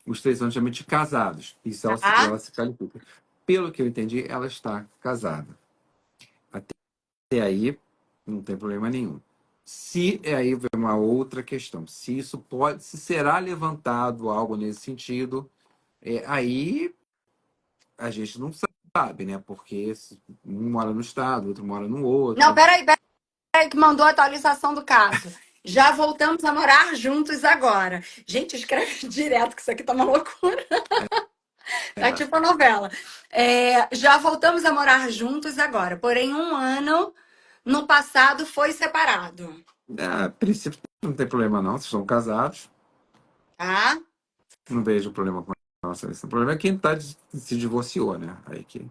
os 3 anos realmente casados. Isso Tá? ela se qualifica. Pelo que eu entendi, ela está casada. Até aí, não tem problema nenhum. Se aí vem uma outra questão, se isso pode, se será levantado algo nesse sentido, aí a gente não sabe, né? Porque um mora no estado, outro mora no Não, outro. peraí, que mandou a atualização do caso. Já voltamos a morar juntos agora. Gente, escreve direto, que isso aqui tá uma loucura. Tá É, tipo a novela. Já voltamos a morar juntos agora. Porém, 1 ano no passado foi separado. a princípio não tem problema não, vocês estão casados, Tá? não vejo problema com relação a isso. O problema é quem se divorciou, né? Aí que.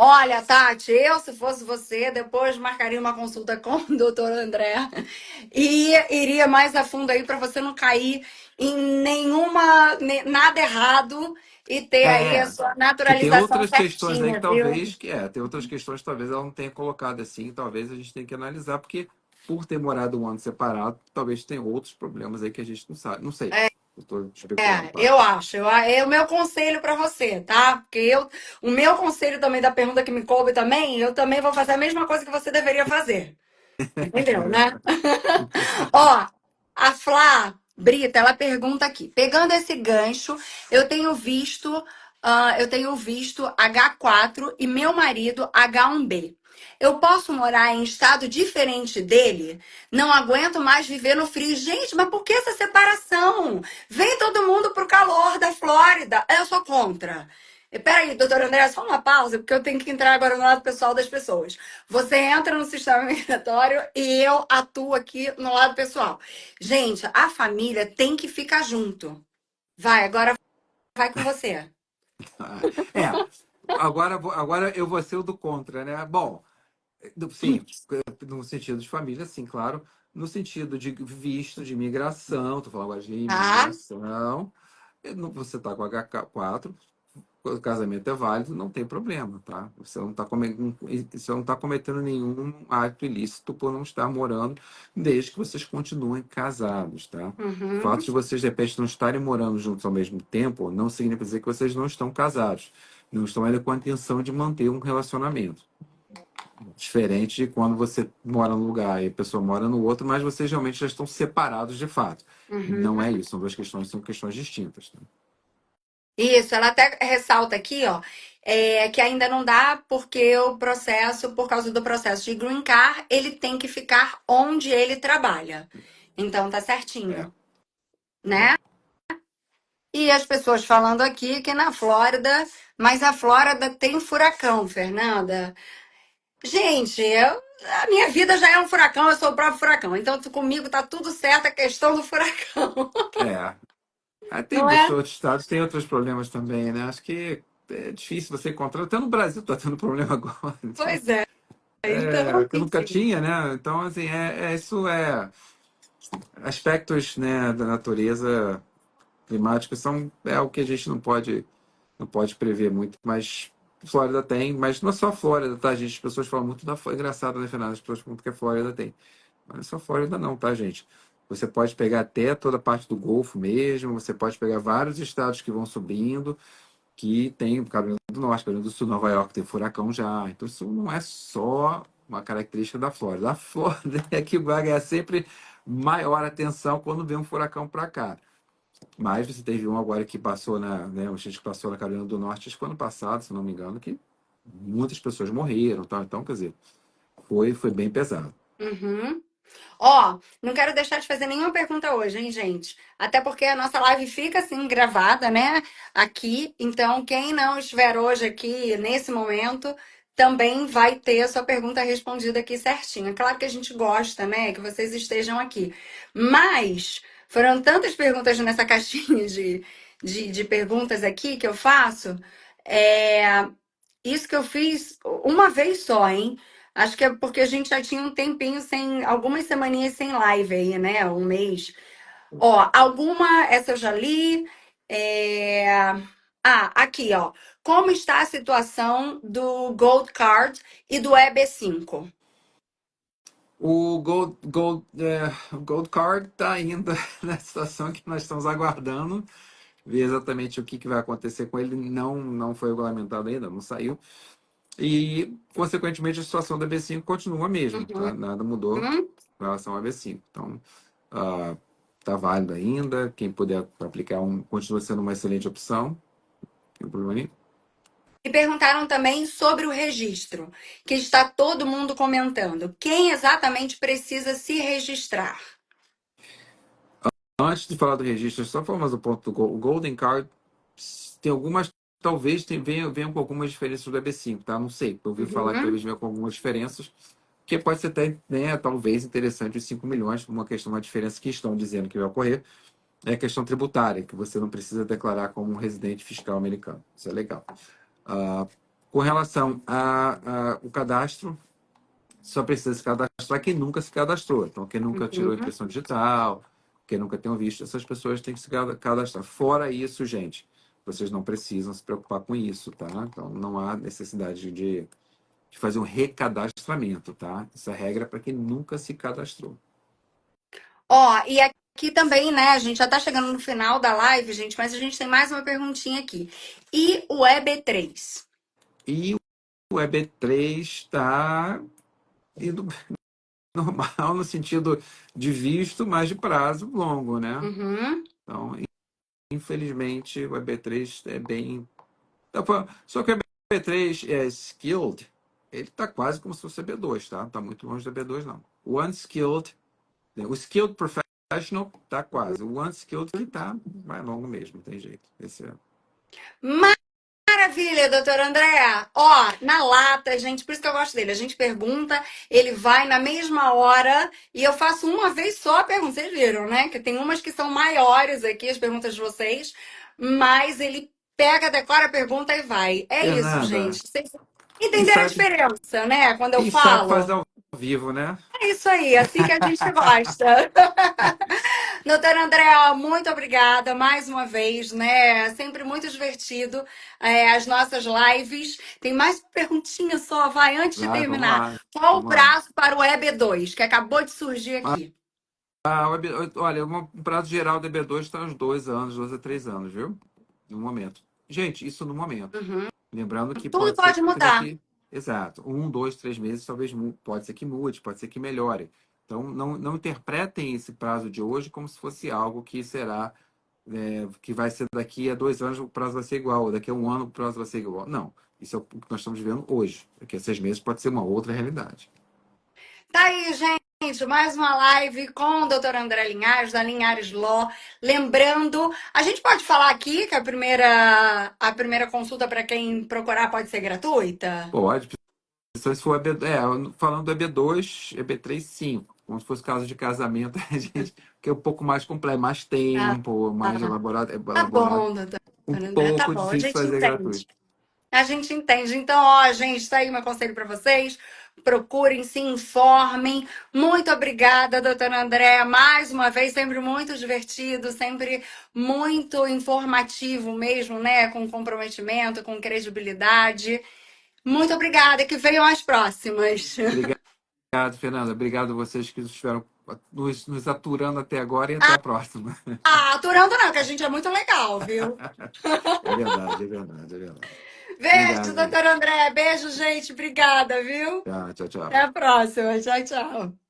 Olha, Tati, eu, se fosse você, depois marcaria uma consulta com o doutor André e iria mais a fundo aí para você não cair em nada errado e ter aí a É, sua que tem naturalização outras questões aí que certinha, viu? talvez, tem outras questões que talvez ela não tenha colocado assim, talvez a gente tenha que analisar, porque por ter morado um ano separado, talvez tenha outros problemas aí que a gente não sabe. Não sei. Eu estou especulando, claro. Eu acho. É o meu conselho para você, tá? Porque o meu conselho também da pergunta que me coube também, eu também vou fazer a mesma coisa que você deveria fazer. Entendeu, né? Ó, a Flá Brita, ela pergunta aqui. Pegando esse gancho, eu tenho visto H4 e meu marido H1B. Eu posso morar em estado diferente dele? Não aguento mais viver no frio. Gente, mas por que essa separação? Vem todo mundo pro calor da Flórida. Eu sou contra. Peraí, doutora André, só uma pausa, porque eu tenho que entrar agora no lado pessoal das pessoas. Você entra no sistema migratório e eu atuo aqui no lado pessoal. Gente, a família tem que ficar junto. Vai, agora vai com você. É, agora eu vou ser o do contra, né? Bom, sim, no sentido de família, sim, claro. No sentido de visto de imigração, estou falando agora de Tá? imigração, você está com H4, o casamento é válido, não tem problema, tá? Você não tá cometendo nenhum ato ilícito por não estar morando, desde que vocês continuem casados, tá? O fato Uhum. de vocês, de repente, não estarem morando juntos ao mesmo tempo, não significa dizer que vocês não estão casados. Não estão ainda com a intenção de manter um relacionamento. Diferente de quando você mora num lugar e a pessoa mora no outro, mas vocês realmente já estão separados de fato. Não é Uhum. isso, são questões distintas, tá? Isso, ela até ressalta aqui, ó, que ainda não dá porque o processo, por causa do processo de Green Card, ele tem que ficar onde ele trabalha. Então tá É, certinho, é. né? E as pessoas falando aqui que na Flórida, mas a Flórida tem furacão, Fernanda. Gente, a minha vida já é um furacão, eu sou o próprio furacão. Então comigo tá tudo certo a questão do furacão, É. Tem não é? outros estados, tem outros problemas também, né? Acho que é difícil você encontrar. Até no Brasil está tendo problema agora. Então, Pois é. Então, que eu nunca enfim. tinha, né? Então, assim, isso aspectos, né, da natureza climática é o que a gente não pode prever muito, mas Flórida tem, mas não é só a Flórida, tá, gente? As pessoas falam muito da Flórida, engraçado, né, Fernando? As pessoas falam muito que a Flórida tem. Mas não é só a Flórida não, tá, gente? Você pode pegar até toda a parte do Golfo mesmo, você pode pegar vários estados que vão subindo, que tem Carolina do Norte, Carolina do Sul, Nova York tem furacão já. Então isso não é só uma característica da Flórida. A Flórida é que vai ganhar sempre maior atenção quando vem um furacão para cá. Mas você teve um agora que passou né, um gente que passou na Carolina do Norte, acho que foi ano passado, se não me engano, que muitas pessoas morreram, tal. Então, quer dizer, foi bem pesado. Uhum. Ó, não quero deixar de fazer nenhuma pergunta hoje, hein, gente? Até porque a nossa live fica assim gravada, né? Aqui. Então, quem não estiver hoje aqui nesse momento também vai ter a sua pergunta respondida aqui certinho. É claro que a gente gosta, né, que vocês estejam aqui. Mas foram tantas perguntas nessa caixinha de perguntas aqui que eu faço. É, isso que eu fiz uma vez só, hein? Acho que é porque a gente já tinha um tempinho sem, algumas semaninhas sem live aí, né? Um mês. Ó, alguma, essa eu já li. É, aqui, ó. Como está a situação do Gold Card e do EB5? O Gold Card está ainda na situação que nós estamos aguardando, ver exatamente o que vai acontecer com ele. Não foi regulamentado ainda, não saiu. E, consequentemente, a situação da B5 continua a mesma, tá? Nada mudou Uhum. em relação à B5. Então, tá válido ainda. Quem puder aplicar continua sendo uma excelente opção. Não tem problema nenhum. E perguntaram também sobre o registro, que está todo mundo comentando. Quem exatamente precisa se registrar? Antes de falar do registro, só falar mais do ponto o Golden Card tem algumas, talvez venham com algumas diferenças do EB5, tá? Não sei, eu ouvi falar que talvez Uhum. venha com algumas diferenças, que pode ser até, né, talvez interessante os 5 milhões, uma diferença que estão dizendo que vai ocorrer, é a questão tributária, que você não precisa declarar como um residente fiscal americano. Isso é legal. Ah, com relação ao cadastro, só precisa se cadastrar quem nunca se cadastrou. Então, quem nunca tirou Uhum. impressão digital, quem nunca tem um visto, essas pessoas têm que se cadastrar. Fora isso, gente, vocês não precisam se preocupar com isso, tá? Então, não há necessidade de fazer um recadastramento, tá? Essa regra é para quem nunca se cadastrou. Ó, e aqui também, né? A gente já tá chegando no final da live, gente, mas a gente tem mais uma perguntinha aqui. E o EB3? E o EB3 está indo normal no sentido de visto, mas de prazo longo, né? Uhum. Então, infelizmente, o EB3 é bem. Só que o EB3 é skilled, ele está quase como se fosse EB2, tá? Tá muito longe do EB2, não. O unskilled, né? O skilled professional tá quase. O unskilled que tá mais longo mesmo, não tem jeito. Esse é. Maravilha, doutora Andréa. Ó, na lata, gente, por isso que eu gosto dele. A gente pergunta, ele vai na mesma hora e eu faço uma vez só a pergunta. Vocês viram, né? Que tem umas que são maiores aqui, as perguntas de vocês, mas ele pega, decora a pergunta e vai. É isso, Fernanda, gente. Vocês e entenderam a sabe, diferença, né? Quando eu e sabe falo. fazer ao vivo, né? É isso aí, assim que a gente gosta. Doutora Andréa, muito obrigada mais uma vez, né? É sempre muito divertido as nossas lives. Tem mais uma perguntinha só, vai, antes de Vai, vamos terminar. lá, Qual o vamos lá. prazo para o EB2, que acabou de surgir aqui? Olha, um prazo geral do EB2 está uns 2 anos, 2 a 3 anos, viu? No momento. Gente, isso no momento. Uhum. Lembrando que Tudo pode ser pode que mudar. daqui, exato, 1, 2, 3 meses, talvez pode ser que mude, pode ser que melhore. Então, não interpretem esse prazo de hoje como se fosse algo que será, que vai ser daqui a 2 anos o prazo vai ser igual, ou daqui a um ano o prazo vai ser igual. Não, isso é o que nós estamos vivendo hoje. Daqui a 6 meses pode ser uma outra realidade. Tá aí, gente, mais uma live com o doutor André Linhares, da Linhares Law. Lembrando, a gente pode falar aqui que a primeira consulta para quem procurar pode ser gratuita? Pode, só se for falando do EB2, EB3, sim. Como se fosse caso de casamento, a gente, que é um pouco mais complexo, mais Ah, tempo, mais tá elaborado, bom, doutor um André, tá pouco bom, a difícil gente fazer entende. gratuito. A gente entende. Então, ó, gente, tá aí meu conselho para vocês. Procurem, se informem. Muito obrigada, doutora Andréa, mais uma vez, sempre muito divertido, sempre muito informativo mesmo, né? Com comprometimento, com credibilidade. Muito obrigada, que venham as próximas. Obrigado, Fernanda. Obrigado a vocês que estiveram nos aturando até agora e até a próxima. Ah, aturando não, que a gente é muito legal, viu? É verdade, é verdade, é verdade. Beijo, Obrigado, gente. doutora Andréa. Beijo, gente. Obrigada, viu? Tchau, tchau, Até tchau. a próxima. Tchau, tchau.